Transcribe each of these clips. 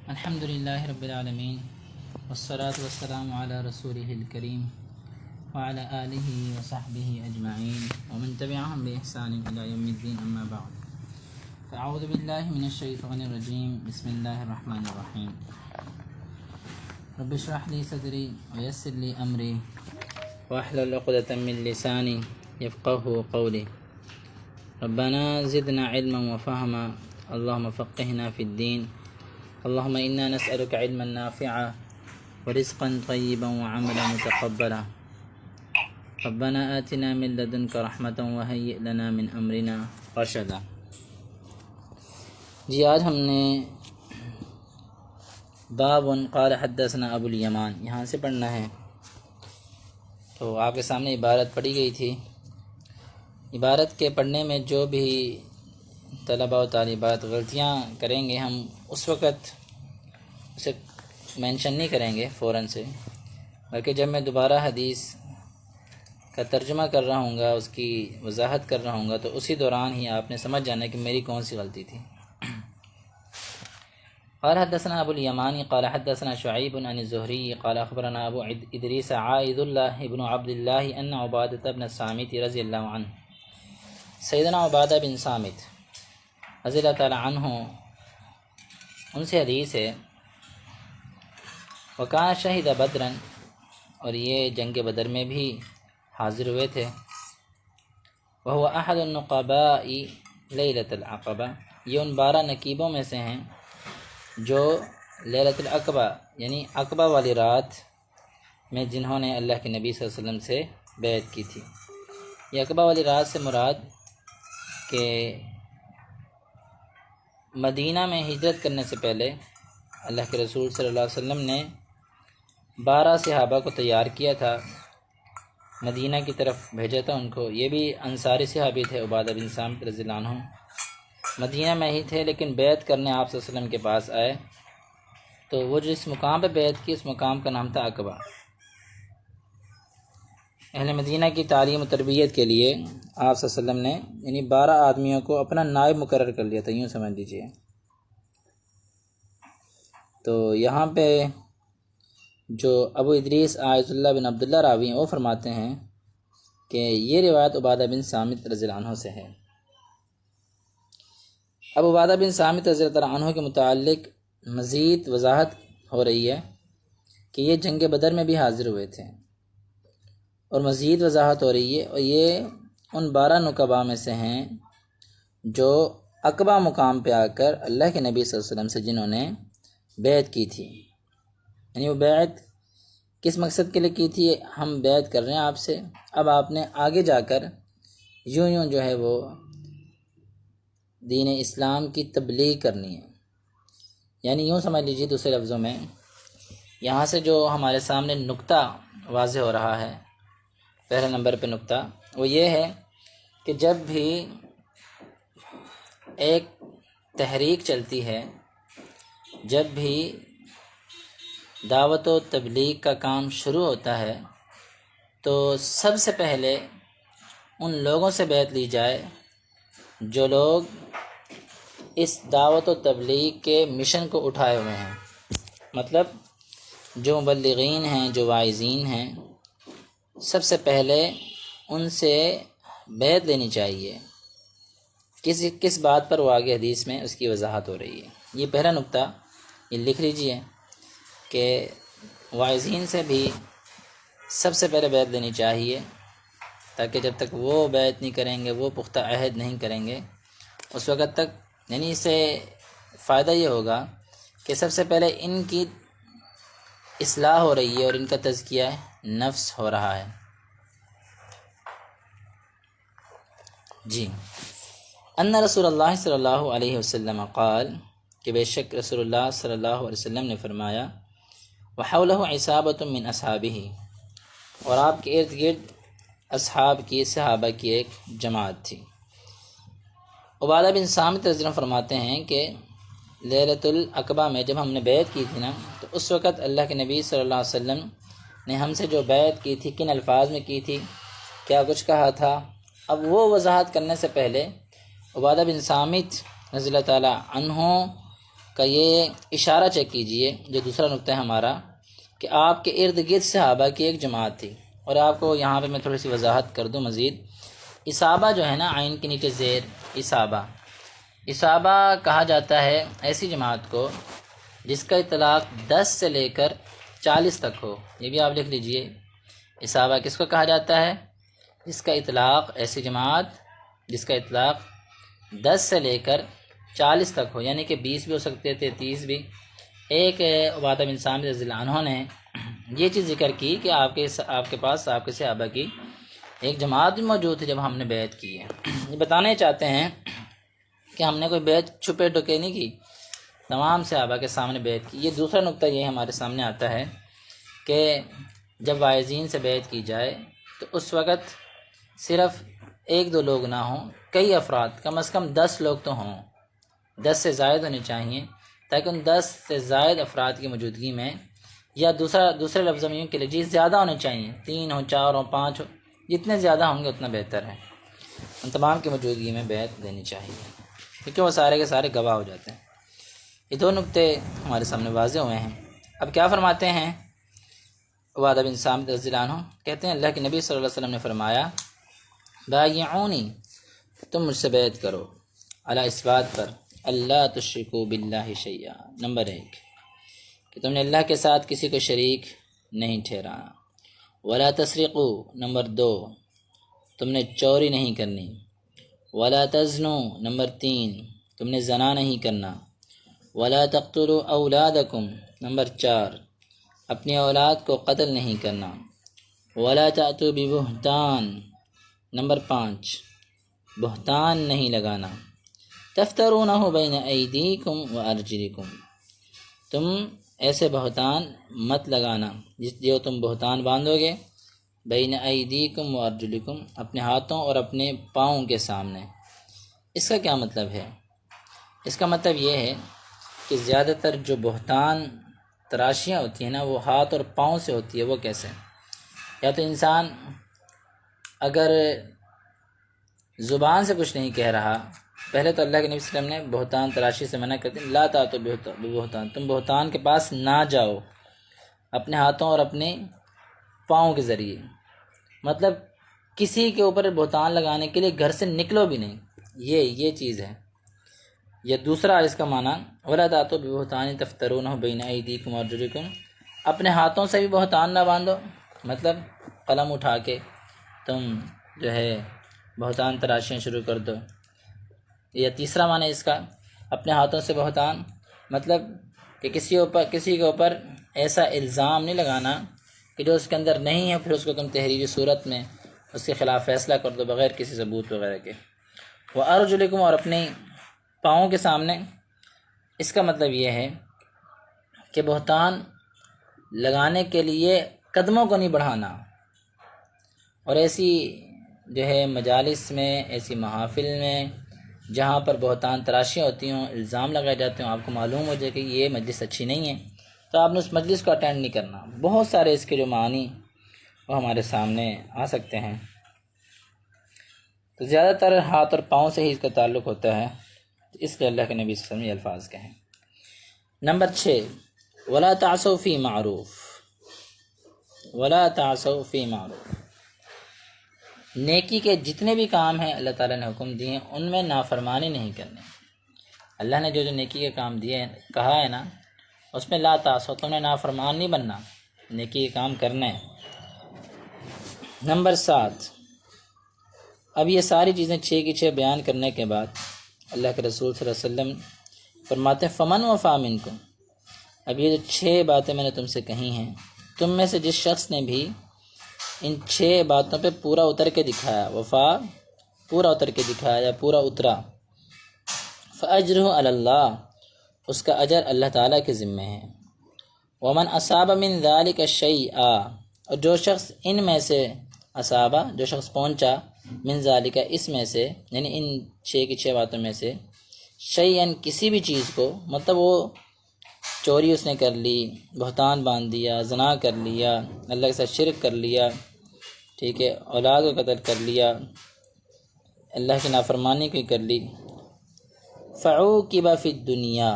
الحمد للہ رب العالمین والصلاة والسلام علی رسولہ الکریم وعلی آلہ وصحبہ اجمعین ومن تبعہم بإحسان الی یوم الدین اما بعد فاعوذ باللہ من الشیطان الرجیم بسم اللہ الرحمن الرحیم رب اشرح لی صدری ویسر لی امری واحلل عقدۃ من لسانی یفقہوا قولی ربنا زدنا علما وفہما اللہم فقہنا فی الدین اللهم إنا نسألك علما نافعا ورزقا طيبا وعملا متقبلا ربنا آتنا من لدنك رحمة وهيئ لنا من أمرنا رشدا۔ جی آج ہم نے باب قال حدثنا ابو الیمان یہاں سے پڑھنا ہے۔ تو آپ کے سامنے عبارت پڑھی گئی تھی۔ عبارت کے پڑھنے میں جو بھی طلباء و طالبات غلطیاں کریں گے ہم اس وقت اسے مینشن نہیں کریں گے فوراً سے، بلکہ جب میں دوبارہ حدیث کا ترجمہ کر رہا ہوں گا، اس کی وضاحت کر رہا ہوں گا، تو اسی دوران ہی آپ نے سمجھ جانا کہ میری کون سی غلطی تھی۔ قال حدثنا ابو الیمان قال حدثنا شعیب عن الزہری قال اخبرنا ابو ادریس عائد اللہ بن عبد اللہ ان عبادۃ بن الصامت رضی اللہ عنہ، سیدنا عبادہ بن صامت رضی اللہ تعالی عنہ ان سے حدیث ہے، وکان شہید بدرن، اور یہ جنگ بدر میں بھی حاضر ہوئے تھے، وہو احد النقباء لیلۃ العقبہ، یہ ان 12 نقیبوں میں سے ہیں جو لیلۃ العقبہ یعنی عقبہ والی رات میں جنہوں نے اللہ کے نبی صلی اللہ علیہ وسلم سے بیعت کی تھی۔ یہ عقبہ والی رات سے مراد کہ مدینہ میں ہجرت کرنے سے پہلے اللہ کے رسول صلی اللہ علیہ وسلم نے 12 صحابہ کو تیار کیا تھا، مدینہ کی طرف بھیجا تھا ان کو۔ یہ بھی انصاری صحابی تھے، عبادہ بن صامت رضی اللہ عنہ، مدینہ میں ہی تھے لیکن بیعت کرنے آپ صلی اللہ علیہ وسلم کے پاس آئے۔ تو وہ جس مقام پہ بیعت کی اس مقام کا نام تھا عقبہ۔ اہل مدینہ کی تعلیم و تربیت کے لیے آپ صلی اللہ علیہ وسلم نے یعنی 12 آدمیوں کو اپنا نائب مقرر کر لیا تھا، یوں سمجھ لیجیے۔ تو یہاں پہ جو ابو ادریس عائد اللہ بن عبداللہ راوی ہیں وہ فرماتے ہیں کہ یہ روایت عبادہ بن صامت رضی اللہ عنہ سے ہے۔ اب عبادہ بن صامت رضی اللہ عنہ کے متعلق مزید وضاحت ہو رہی ہے کہ یہ جنگ بدر میں بھی حاضر ہوئے تھے، اور مزید وضاحت ہو رہی ہے، اور یہ ان 12 نقباء میں سے ہیں جو عقبہ مقام پہ آ کر اللہ کے نبی صلی اللہ علیہ وسلم سے جنہوں نے بیعت کی تھی۔ یعنی وہ بیعت کس مقصد کے لیے کی تھی؟ ہم بیعت کر رہے ہیں آپ سے، اب آپ نے آگے جا کر یوں جو ہے وہ دین اسلام کی تبلیغ کرنی ہے۔ یعنی یوں سمجھ لیجیے دوسرے لفظوں میں، یہاں سے جو ہمارے سامنے نقطہ واضح ہو رہا ہے، پہلے نمبر پہ نقطہ وہ یہ ہے کہ جب بھی ایک تحریک چلتی ہے، جب بھی دعوت و تبلیغ کا کام شروع ہوتا ہے، تو سب سے پہلے ان لوگوں سے بیعت لی جائے جو لوگ اس دعوت و تبلیغ کے مشن کو اٹھائے ہوئے ہیں، مطلب جو مبلغین ہیں، جو واعظین ہیں، سب سے پہلے ان سے بیعت لینی چاہیے۔ کس بات پر وہ آگے حدیث میں اس کی وضاحت ہو رہی ہے۔ یہ پہلا نقطہ یہ لکھ لیجئے کہ واعظین سے بھی سب سے پہلے بیعت لینی چاہیے، تاکہ جب تک وہ بیعت نہیں کریں گے، وہ پختہ عہد نہیں کریں گے، اس وقت تک یعنی اس سے فائدہ یہ ہوگا کہ سب سے پہلے ان کی اصلاح ہو رہی ہے اور ان کا تزکیہ نفس ہو رہا ہے۔ جی، ان رسول اللہ صلی اللہ علیہ وسلم قال، کہ بے شک رسول اللہ صلی اللہ علیہ وسلم نے فرمایا، وحولہ عصابۃ من اصحابہ، اور آپ کے ارد گرد اصحاب کی، صحابہ کی ایک جماعت تھی۔ عبادہ بن صامت رضی اللہ عنہ فرماتے ہیں کہ لیلۃ العقبہ میں جب ہم نے بیعت کی تھی نا، تو اس وقت اللہ کے نبی صلی اللہ علیہ وسلم نے ہم سے جو بیعت کی تھی کن الفاظ میں کی تھی، کیا کچھ کہا تھا، اب وہ وضاحت کرنے سے پہلے عبادہ بن صامت رضی اللہ تعالی عنہ کا یہ اشارہ چیک کیجئے، جو دوسرا نقطہ ہے ہمارا، کہ آپ کے ارد گرد صحابہ کی ایک جماعت تھی۔ اور آپ کو یہاں پہ میں تھوڑی سی وضاحت کر دوں مزید۔ اصابہ جو ہے نا، عین کے نیچے زیر اصابہ، اصابہ کہا جاتا ہے ایسی جماعت کو جس کا اطلاق 10 سے لے کر 40 تک ہو۔ یہ بھی آپ لکھ لیجئے، اصابہ کس کو کہا جاتا ہے؟ جس کا اطلاق، ایسی جماعت جس کا اطلاق 10 سے لے کر 40 تک ہو، یعنی کہ 20 بھی ہو سکتے تھے، 30 بھی۔ ایک عبادہ بن صامت رضی اللہ عنہ نے یہ چیز ذکر کی کہ آپ کے پاس آپ کے صحابہ کی ایک جماعت بھی موجود تھی جب ہم نے بیعت کی ہے۔ یہ بتانا چاہتے ہیں کہ ہم نے کوئی بیعت چھپے ڈکے نہیں کی، تمام صحابہ کے سامنے بیعت کی۔ یہ دوسرا نقطہ یہ ہمارے سامنے آتا ہے کہ جب واعظین سے بیعت کی جائے تو اس وقت صرف 1-2 لوگ نہ ہوں، کئی افراد، کم از کم 10 لوگ تو ہوں، 10 سے زائد ہونے چاہیے، تاکہ ان 10 سے زائد افراد کی موجودگی میں، یا دوسرے لفظوں میں یوں کہ لیجیے زیادہ ہونے چاہیے، 3 ہوں، 4 ہوں، 5 ہوں، جتنے زیادہ ہوں گے اتنا بہتر ہے۔ ان تمام کی موجودگی میں بیعت دینی چاہیے، کیونکہ وہ سارے کے سارے گواہ ہو جاتے ہیں۔ یہ 2 نقطے ہمارے سامنے واضح ہوئے ہیں۔ اب کیا فرماتے ہیں عبادہ بن صامت رضی اللہ عنہ؟ کہتے ہیں اللہ کے نبی صلی اللہ علیہ وسلم نے فرمایا، بایعونی، تم مجھ سے بیعت کرو، علی اس بات پر، اللہ تشرکو باللہ شیئا، نمبر 1 کہ تم نے اللہ کے ساتھ کسی کو شریک نہیں ٹھہرانا، ولا تسرقو، نمبر 2 تم نے چوری نہیں کرنی، ولا تزنو، نمبر 3 تم نے زنا نہیں کرنا، ولا تقتلوا اولادکم، نمبر 4 اپنی اولاد کو قتل نہیں کرنا، ولا تأتوا ببہتان، نمبر 5 بہتان نہیں لگانا، تفترونہ بین ایدیکم وارجلکم، تم ایسے بہتان مت لگانا جو تم بہتان باندھو گے، بین ایدیکم وارجلکم، اپنے ہاتھوں اور اپنے پاؤں کے سامنے۔ اس کا کیا مطلب ہے؟ اس کا مطلب یہ ہے کہ زیادہ تر جو بہتان تراشیاں ہوتی ہیں نا، وہ ہاتھ اور پاؤں سے ہوتی ہے۔ وہ کیسے؟ یا تو انسان اگر زبان سے کچھ نہیں کہہ رہا، پہلے تو اللہ کے نبی صلی اللہ علیہ وسلم نے بہتان تراشی سے منع کرتے ہیں، لا تأتوا ببہتان، تم بہتان کے پاس نہ جاؤ اپنے ہاتھوں اور اپنے پاؤں کے ذریعے، مطلب کسی کے اوپر بہتان لگانے کے لیے گھر سے نکلو بھی نہیں، یہ چیز ہے۔ یا دوسرا اس کا معنی، ولا تأتوا ببہتان تفترونہ بین ایدیکم وارجلکم، اپنے ہاتھوں سے بھی بہتان نہ باندھو، مطلب قلم اٹھا کے تم جو ہے بہتان تراشیاں شروع کر دو۔ یا تیسرا معنی اس کا، اپنے ہاتھوں سے بہتان مطلب کہ کسی کے اوپر ایسا الزام نہیں لگانا کہ جو اس کے اندر نہیں ہے، پھر اس کو تم تحریری صورت میں اس کے خلاف فیصلہ کر دو بغیر کسی ثبوت وغیرہ کے۔ وارجلکم، اور اپنے پاؤں کے سامنے، اس کا مطلب یہ ہے کہ بہتان لگانے کے لیے قدموں کو نہیں بڑھانا، اور ایسی جو ہے مجالس میں، ایسی محافل میں جہاں پر بہتان تراشیاں ہوتی ہوں، الزام لگائے جاتے ہوں، آپ کو معلوم ہو جائے کہ یہ مجلس اچھی نہیں ہے، تو آپ نے اس مجلس کو اٹینڈ نہیں کرنا۔ بہت سارے اس کے جو معنی وہ ہمارے سامنے آ سکتے ہیں۔ تو زیادہ تر ہاتھ اور پاؤں سے ہی اس کا تعلق ہوتا ہے، اس لیے اللہ کے نبی صلی اللہ علیہ وسلم نے یہ الفاظ کہیں۔ نمبر 6 ولا تعصوا فی معروف، ولا تعصوا فی معروف، نیکی کے جتنے بھی کام ہیں اللہ تعالیٰ نے حکم دیے ہیں ان میں نافرمانی نہیں کرنی۔ اللہ نے جو نیکی کے کام دیے ہیں، کہا ہے نا، اس میں لا تعصوا، تم نے نافرمان نہیں بننا، نیکی کے کام کرنے ہیں۔ نمبر 7، اب یہ ساری چیزیں 6 کی 6 بیان کرنے کے بعد اللہ کے رسول صلی اللہ علیہ وسلم فرماتے ہیں فمن وفا منکم، اب یہ جو 6 باتیں میں نے تم سے کہی ہیں، تم میں سے جس شخص نے بھی ان 6 باتوں پہ پورا اتر کے دکھایا، وفا پورا اتر کے دکھایا یا پورا اترا، فاجرہ علی اللہ، اس کا اجر اللہ تعالیٰ کے ذمے ہے۔ ومن اصاب من ذلک شیئا، اور جو شخص ان میں سے اصابہ، جو شخص پہنچا، من ذالک، اس میں سے، یعنی ان 6 کی 6 باتوں میں سے، شیئن، کسی بھی چیز کو، مطلب وہ چوری اس نے کر لی، بہتان باندھ دیا، زنا کر لیا، اللہ کے ساتھ شرک کر لیا، ٹھیک ہے، اولاد کو قتل کر لیا، اللہ کی نافرمانی کوئی کر لی، فعوقب فی الدنیا،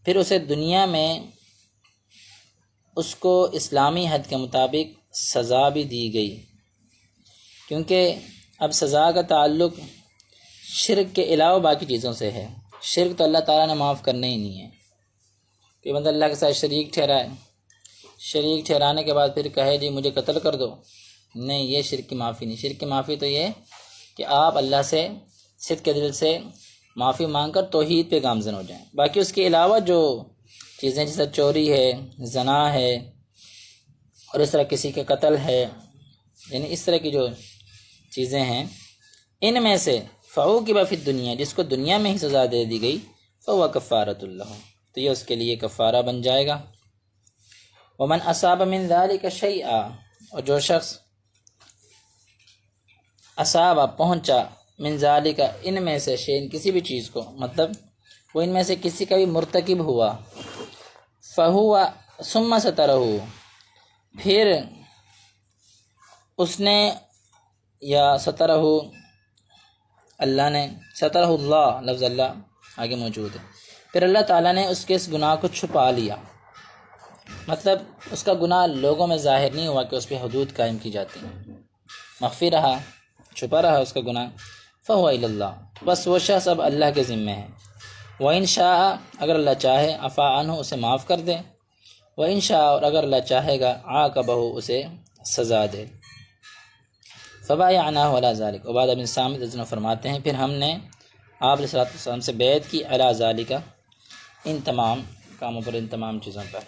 پھر اسے دنیا میں اس کو اسلامی حد کے مطابق سزا بھی دی گئی، کیونکہ اب سزا کا تعلق شرک کے علاوہ باقی چیزوں سے ہے۔ شرک تو اللہ تعالیٰ نے معاف کرنا ہی نہیں ہے کہ بندہ اللہ کے ساتھ شریک ٹھہرائے، شریک ٹھہرانے کے بعد پھر کہے جی مجھے قتل کر دو، نہیں، یہ شرک کی معافی نہیں۔ شرک کی معافی تو یہ کہ آپ اللہ سے صدق کے دل سے معافی مانگ کر توحید پہ گامزن ہو جائیں۔ باقی اس کے علاوہ جو چیزیں جیسے چوری ہے، زنا ہے، اور اس طرح کسی کے قتل ہے، یعنی اس طرح کی جو چیزیں ہیں، ان میں سے فعوقب فی الدنیا، جس کو دنیا میں ہی سزا دے دی گئی، فہو کفارۃ اللہ، تو یہ اس کے لیے کفارہ بن جائے گا۔ ومن اصاب من ذلک شیئا، اور جو شخص اصابہ پہنچا من ذالک ان میں سے شیئن کسی بھی چیز کو، مطلب وہ ان میں سے کسی کا بھی مرتکب ہوا، فہو ثم سترہ، پھر اس نے یا سترہ اللہ نے، سترہ اللہ، لفظ اللہ آگے موجود ہے، پھر اللہ تعالیٰ نے اس کے اس گناہ کو چھپا لیا، مطلب اس کا گناہ لوگوں میں ظاہر نہیں ہوا کہ اس پہ حدود قائم کی جاتی ہیں، مخفی رہا، چھپا رہا اس کا گناہ، فہو الی اللہ، بس وہ شخص اب اللہ کے ذمے ہے۔ وَإِن شاء، اگر اللہ چاہے، عفا عنہ، اسے معاف کر دے، وَإِن شاء، اور اگر اللہ چاہے گا، عاقبہ، اسے سزا دے۔ فبایعناہ علی ذلک، عبادہ بن صامت رضی اللہ عنہ فرماتے ہیں پھر ہم نے آپ علیہ السلام سے بیعت کی، علی ذالک، ان تمام کاموں پر، ان تمام چیزوں پر۔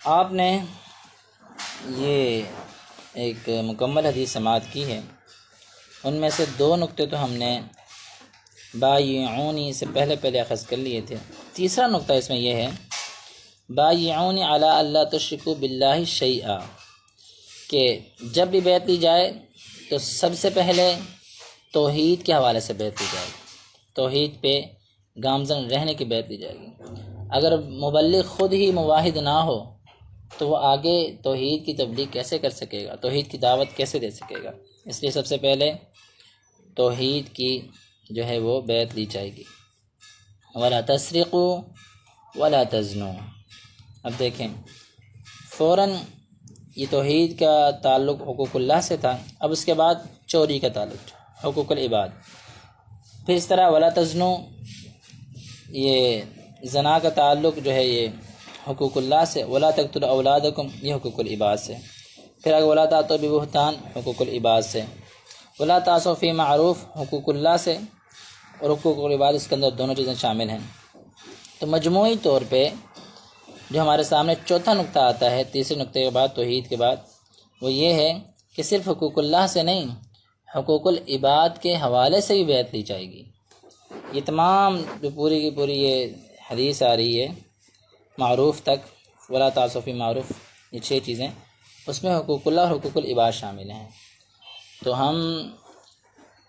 آپ نے یہ ایک مکمل حدیث سماعت کی ہے، ان میں سے دو نقطے تو ہم نے بایعونی سے پہلے اخذ کر لیے تھے۔ تیسرا نقطہ اس میں یہ ہے، بایعونی علی اللہ تشرکوا باللہ شیئا، کہ جب بھی بیعت لی جائے تو سب سے پہلے توحید کے حوالے سے بیعت لی جائے گی، توحید پہ گامزن رہنے کی بیعت لی جائے گی۔ اگر مبلغ خود ہی موحد نہ ہو تو وہ آگے توحید کی تبلیغ کیسے کر سکے گا، توحید کی دعوت کیسے دے سکے گا؟ اس لیے سب سے پہلے توحید کی جو ہے وہ بیعت لی جائے گی۔ وَلَا تَسْرِقُوا وَلَا تَزْنُوا، اب دیکھیں فوراً یہ توحید کا تعلق حقوق اللہ سے تھا، اب اس کے بعد چوری کا تعلق حقوق العباد، پھر اس طرح وَلَا تَزْنُوا، یہ زنا کا تعلق جو ہے یہ حقوق اللہ سے، وَلَا تَقْتُلُوا أَوْلَادَكُمْ، یہ حقوق العباد سے، پھر اگر وَلَا تَأْتُوا بِبُهْتَانٍ، حقوق العباد سے، وَلَا تَعْصُوا فِي مَعْرُوفٍ، حقوق اللہ سے، اور حقوق العباد اس کے اندر دونوں چیزیں شامل ہیں۔ تو مجموعی طور پہ جو ہمارے سامنے چوتھا نقطہ آتا ہے تیسرے نقطے کے بعد، توحید کے بعد، وہ یہ ہے کہ صرف حقوق اللہ سے نہیں، حقوق العباد کے حوالے سے بھی بیعت لی جائے گی۔ یہ تمام جو پوری کی پوری یہ حدیث آ رہی ہے معروف تک، ولا تعصوا فی معروف، یہ 6 چیزیں، اس میں حقوق اللہ اور حقوق العباد شامل ہیں۔ تو ہم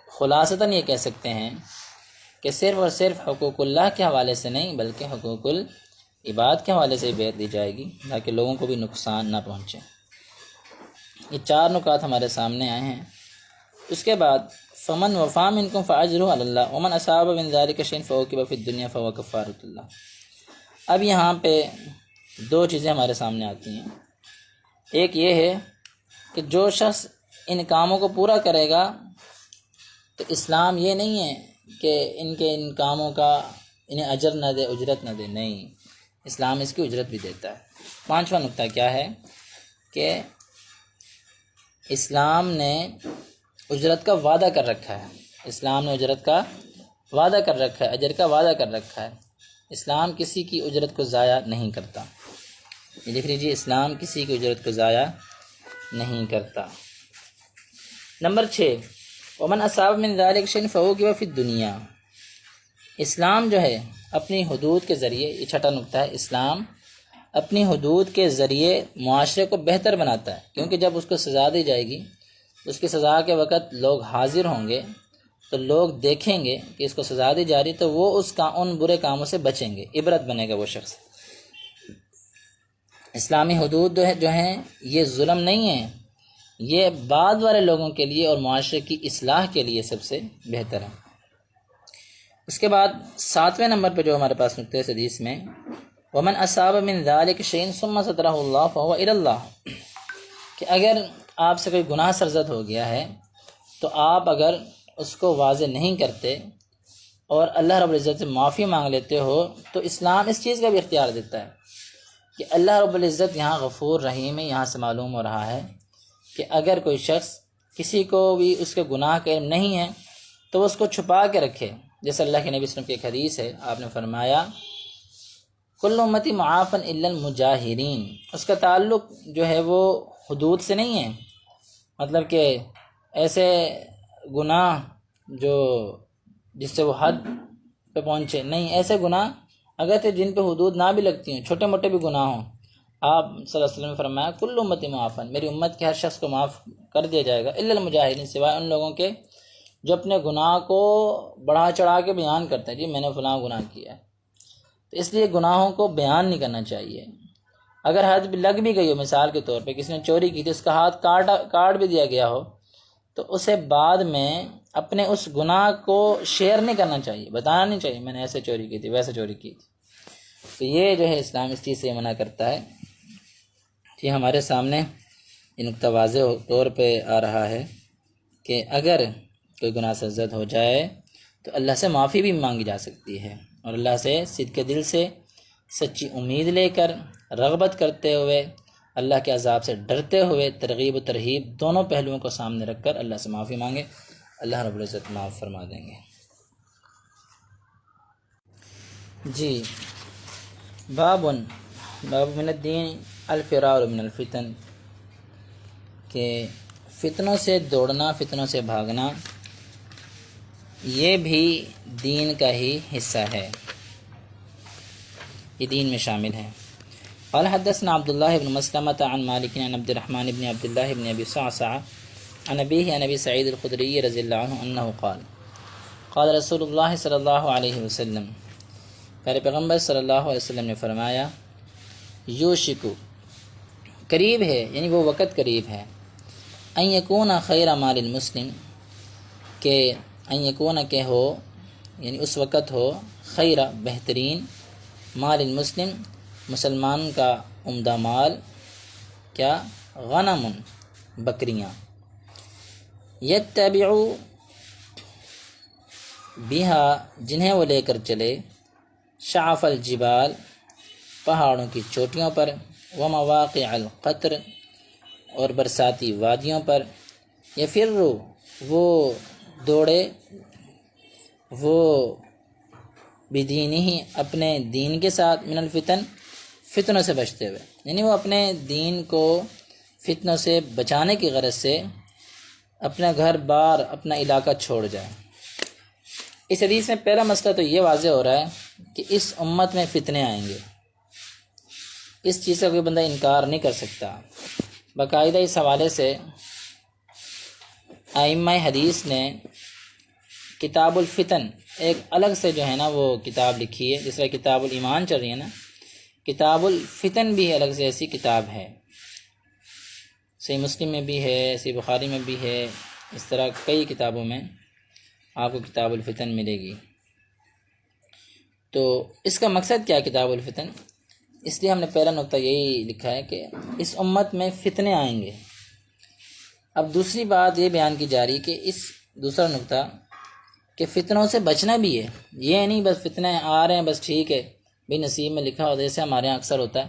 خلاصتاً یہ کہہ سکتے ہیں کہ صرف اور صرف حقوق اللہ کے حوالے سے نہیں بلکہ حقوق العباد کے حوالے سے بیعت دی جائے گی تاکہ لوگوں کو بھی نقصان نہ پہنچے۔ یہ 4 نکات ہمارے سامنے آئے ہیں۔ اس کے بعد فمن وفا منکم فاجرہ علی اللہ ومن اصاب من ذلک شیئا فعوقب فی الدنیا فہو کفارۃ اللہ۔ اب یہاں پہ 2 چیزیں ہمارے سامنے آتی ہیں۔ ایک یہ ہے کہ جو شخص ان کاموں کو پورا کرے گا تو اسلام یہ نہیں ہے کہ ان کاموں کا انہیں اجر نہ دے، اجرت نہ دے، نہیں، اسلام اس کی اجرت بھی دیتا ہے۔ 5واں نقطہ کیا ہے کہ اسلام نے اجرت کا وعدہ کر رکھا ہے، اسلام نے اجرت کا وعدہ کر رکھا ہے، اجر کا وعدہ کر رکھا ہے۔ اسلام کسی کی اجرت کو ضائع نہیں کرتا، یہ لکھ لیجیے، اسلام کسی کی اجرت کو ضائع نہیں کرتا۔ نمبر 6، ومن اصاب من ذلک شیئا فعوقب فی الدنیا، اسلام جو ہے اپنی حدود کے ذریعے، یہ 6واں نقطہ ہے، اسلام اپنی حدود کے ذریعے معاشرے کو بہتر بناتا ہے، کیونکہ جب اس کو سزا دی جائے گی، اس کی سزا کے وقت لوگ حاضر ہوں گے تو لوگ دیکھیں گے کہ اس کو سزا دی جا رہی، تو وہ ان برے کاموں سے بچیں گے، عبرت بنے گا وہ شخص۔ اسلامی حدود جو ہیں یہ ظلم نہیں ہے، یہ بعد والے لوگوں کے لیے اور معاشرے کی اصلاح کے لیے سب سے بہتر ہے۔ اس کے بعد 7ویں نمبر پہ جو ہمارے پاس نقطہ اس حدیث میں ومن اصاب من ذلك شيء ثم ستره الله فهو الى الله، کہ اگر آپ سے کوئی گناہ سرزد ہو گیا ہے تو آپ اگر اس کو واضح نہیں کرتے اور اللہ رب العزت سے معافی مانگ لیتے ہو تو اسلام اس چیز کا بھی اختیار دیتا ہے کہ اللہ رب العزت یہاں غفور رحیم ہے۔ یہاں سے معلوم ہو رہا ہے کہ اگر کوئی شخص کسی کو بھی اس کے گناہ کا علم نہیں ہے تو وہ اس کو چھپا کے رکھے، جیسے اللہ کے نبی صلی اللہ علیہ وسلم کی ایک حدیث ہے، آپ نے فرمایا کل امتی معافن الا المجاہرین، اس کا تعلق جو ہے وہ حدود سے نہیں ہے، مطلب کہ ایسے گناہ جو جس سے وہ حد پہ پہنچے نہیں، ایسے گناہ اگرچہ جن پہ حدود نہ بھی لگتی ہوں، چھوٹے موٹے بھی گناہ ہوں، آپ صلی اللہ علیہ وسلم نے فرمایا کل امتی معافن، میری امت کے ہر شخص کو معاف کر دیا جائے گا الا المجاہرین، سوائے ان لوگوں کے جو اپنے گناہ کو بڑھا چڑھا کے بیان کرتے ہیں، جی میں نے فلاں گناہ کیا ہے۔ تو اس لیے گناہوں کو بیان نہیں کرنا چاہیے۔ اگر حد بھی لگ بھی گئی ہو، مثال کے طور پہ کسی نے چوری کی تھی، اس کا ہاتھ کاٹ بھی دیا گیا ہو، تو اسے بعد میں اپنے اس گناہ کو شیئر نہیں کرنا چاہیے، بتانا نہیں چاہیے میں نے ایسے چوری کی تھی ویسے چوری کی تھی۔ تو یہ جو ہے اسلام اس چیز سے منع کرتا ہے کہ ہمارے سامنے یہ نقطہ واضح طور پہ آ رہا ہے کہ اگر کوئی گناہ سرزد ہو جائے تو اللہ سے معافی بھی مانگی جا سکتی ہے، اور اللہ سے صدق دل سے سچی امید لے کر، رغبت کرتے ہوئے، اللہ کے عذاب سے ڈرتے ہوئے، ترغیب و ترہیب دونوں پہلوؤں کو سامنے رکھ کر اللہ سے معافی مانگے، اللہ رب العزت معاف فرما دیں گے۔ جی، باب من الدین الفرار من الفتن، کہ فتنوں سے دوڑنا، فتنوں سے بھاگنا یہ بھی دین کا ہی حصہ ہے، یہ دین میں شامل ہے۔ قال حدثنا عبداللہ بن مسلمة عن مالک عن عبد الرحمن بن عبداللہ بن ابی صعصع عن ابیہ عن ابی سعید الخدری رضی اللہ عنہ انہ قال قال رسول اللہ صلی اللہ علیہ وسلم، پیارے پیغمبر صلی اللہ علیہ وسلم نے فرمایا یوشکو، قریب ہے، یعنی وہ وقت قریب ہے، ان یکون خیر مال المسلم، کہ ان یکون کہ ہو، یعنی اس وقت ہو، خیر بہترین، مال المسلم مسلمان کا عمدہ مال، کیا، غنم بکریاں، یتبع بہا جنہیں وہ لے کر چلے، شعف الجبال پہاڑوں کی چوٹیوں پر، ومواقع القطر اور برساتی وادیوں پر، یفر وہ دوڑے، وہ بدینہ اپنے دین کے ساتھ، من الفتن فتنوں سے بچتے ہوئے، یعنی وہ اپنے دین کو فتنوں سے بچانے کی غرض سے اپنا گھر بار، اپنا علاقہ چھوڑ جائے۔ اس حدیث میں پہلا مسئلہ تو یہ واضح ہو رہا ہے کہ اس امت میں فتنے آئیں گے، اس چیز کا کوئی بندہ انکار نہیں کر سکتا۔ باقاعدہ اس حوالے سے ائمہ حدیث نے کتاب الفتن ایک الگ سے جو ہے نا وہ کتاب لکھی ہے، جس طرح کتاب الایمان چل رہی ہے نا، کتاب الفتن بھی الگ سے ایسی کتاب ہے، صحیح مسلم میں بھی ہے، صحیح بخاری میں بھی ہے، اس طرح کئی کتابوں میں آپ کو کتاب الفتن ملے گی۔ تو اس کا مقصد کیا ہے کتاب الفتن؟ اس لیے ہم نے پہلا نقطہ یہی لکھا ہے کہ اس امت میں فتنے آئیں گے۔ اب دوسری بات یہ بیان کی جا رہی کہ اس دوسرا نقطہ کہ فتنوں سے بچنا بھی ہے، یہ نہیں بس فتنے آ رہے ہیں بس ٹھیک ہے بھئی نصیب میں لکھا ہوا، جیسے ہمارے یہاں اکثر ہوتا ہے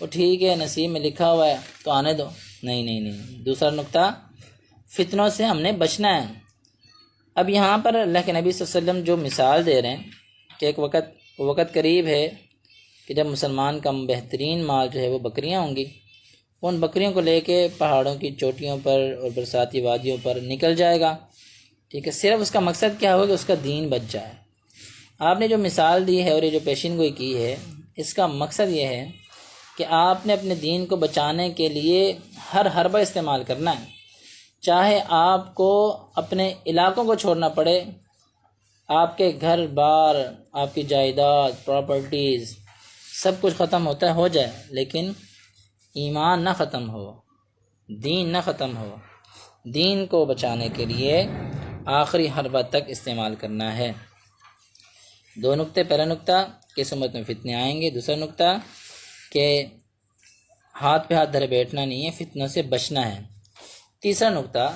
وہ ٹھیک ہے نصیب میں لکھا ہوا ہے تو آنے دو، نہیں۔ دوسرا نقطہ فتنوں سے ہم نے بچنا ہے۔ اب یہاں پر اللہ کے نبی صلی اللہ علیہ وسلم جو مثال دے رہے ہیں کہ ایک وقت قریب ہے کہ جب مسلمان کا بہترین مال جو ہے وہ بکریاں ہوں گی، ان بکریوں کو لے کے پہاڑوں کی چوٹیوں پر اور برساتی وادیوں پر نکل جائے گا، ٹھیک ہے، صرف اس کا مقصد کیا ہوگا کہ اس کا دین بچ جائے۔ آپ نے جو مثال دی ہے اور یہ جو پیشین گوئی کی ہے، اس کا مقصد یہ ہے کہ آپ نے اپنے دین کو بچانے کے لیے ہر حربہ استعمال کرنا ہے، چاہے آپ کو اپنے علاقوں کو چھوڑنا پڑے، آپ کے گھر بار، آپ کی جائیداد، پراپرٹیز سب کچھ ختم ہوتا ہے ہو جائے، لیکن ایمان نہ ختم ہو، دین نہ ختم ہو، دین کو بچانے کے لیے آخری حربہ تک استعمال کرنا ہے۔ دو نقطے، پہلا نقطہ کہ اس امت میں فتنے آئیں گے، دوسرا نقطہ کہ ہاتھ پہ ہاتھ دھرے بیٹھنا نہیں ہے، فتنوں سے بچنا ہے، تیسرا نقطہ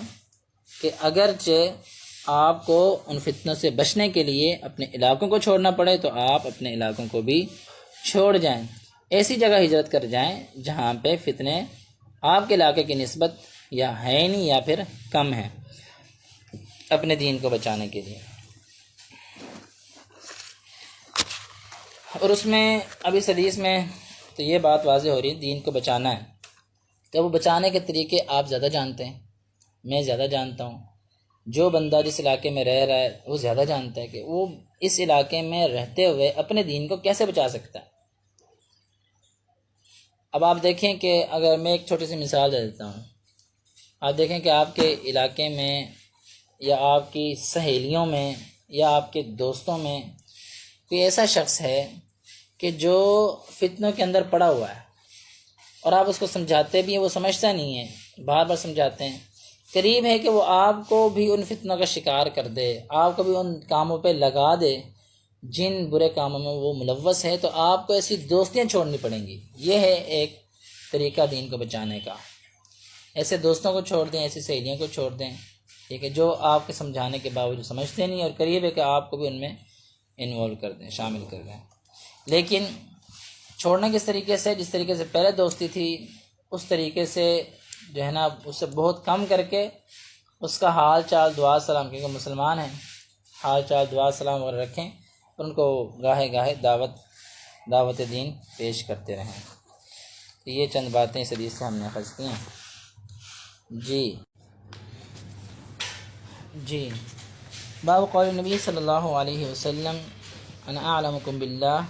کہ اگرچہ آپ کو ان فتنوں سے بچنے کے لیے اپنے علاقوں کو چھوڑنا پڑے تو آپ اپنے علاقوں کو بھی چھوڑ جائیں، ایسی جگہ ہجرت کر جائیں جہاں پہ فتنے آپ کے علاقے کی نسبت یا ہے نہیں یا پھر کم ہے، اپنے دین کو بچانے کے لیے۔ اور اس میں اب اس حدیث میں تو یہ بات واضح ہو رہی ہے دین کو بچانا ہے، تو وہ بچانے کے طریقے آپ زیادہ جانتے ہیں، میں زیادہ جانتا ہوں، جو بندہ جس علاقے میں رہ رہا ہے وہ زیادہ جانتا ہے کہ وہ اس علاقے میں رہتے ہوئے اپنے دین کو کیسے بچا سکتا ہے۔ اب آپ دیکھیں کہ اگر میں ایک چھوٹی سی مثال دے دیتا ہوں، آپ دیکھیں کہ آپ کے علاقے میں یا آپ کی سہیلیوں میں یا آپ کے دوستوں میں کوئی ایسا شخص ہے کہ جو فتنوں کے اندر پڑا ہوا ہے اور آپ اس کو سمجھاتے بھی ہیں، وہ سمجھتا نہیں ہے، بار بار سمجھاتے ہیں، قریب ہے کہ وہ آپ کو بھی ان فتنوں کا شکار کر دے، آپ کو بھی ان کاموں پہ لگا دے جن برے کاموں میں وہ ملوث ہے، تو آپ کو ایسی دوستیاں چھوڑنی پڑیں گی۔ یہ ہے ایک طریقہ دین کو بچانے کا، ایسے دوستوں کو چھوڑ دیں، ایسی سہیلیوں کو چھوڑ دیں، ٹھیک ہے، جو آپ کے سمجھانے کے باوجود سمجھتے نہیں اور قریب ہے کہ آپ کو بھی ان میں انوالو کر دیں، شامل کر دیں۔ لیکن چھوڑنا کس طریقے سے؟ جس طریقے سے پہلے دوستی تھی اس طریقے سے جو ہے نا اس سے بہت کم کر کے اس کا حال چال دعا سلام، کیونکہ مسلمان ہیں، حال چال دعا سلام وغیرہ رکھیں اور ان کو گاہے گاہے دعوت دین پیش کرتے رہیں۔ تو یہ چند باتیں اس حدیث سے ہم نے اخذ کی ہیں۔ جی باب قول نبی صلی اللہ علیہ وسلم انا اعلمکم باللہ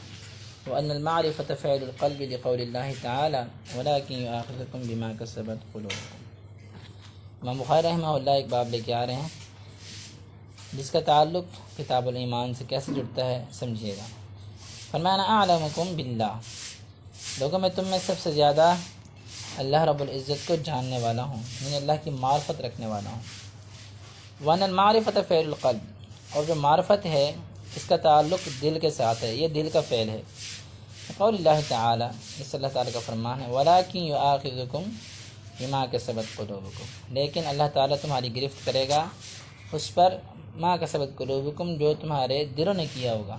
وان المعرفۃ فعل القلب لقول اللہ تعالی ولکن یؤاخذکم بما کسبت قلوبکم۔ امام بخاری رحمہ اللہ ایک باب لے کے آ رہے ہیں جس کا تعلق کتاب الایمان سے کیسے جڑتا ہے، سمجھیے گا۔ فرمایا انا اعلمکم باللہ، لوگوں میں تم میں سب سے زیادہ اللہ رب العزت کو جاننے والا ہوں، یعنی اللہ کی معرفت رکھنے والا ہوں۔ وَأَنَّ الْمَعْرِفَةَ فِعْلُ الْقَلْبِ، اور جو معرفت ہے اس کا تعلق دل کے ساتھ ہے، یہ دل کا فعل ہے۔ قول اللہ تعالی، اس اللہ تعالیٰ کا فرمان ہے وَلَكِنْ يُؤَاخِذُكُمْ بِمَا كَسَبَتْ قُلُوبُكُمْ، لیکن اللہ تعالیٰ تمہاری گرفت کرے گا اس پر ما کسبت قلوبکم، جو تمہارے دلوں نے کیا ہوگا،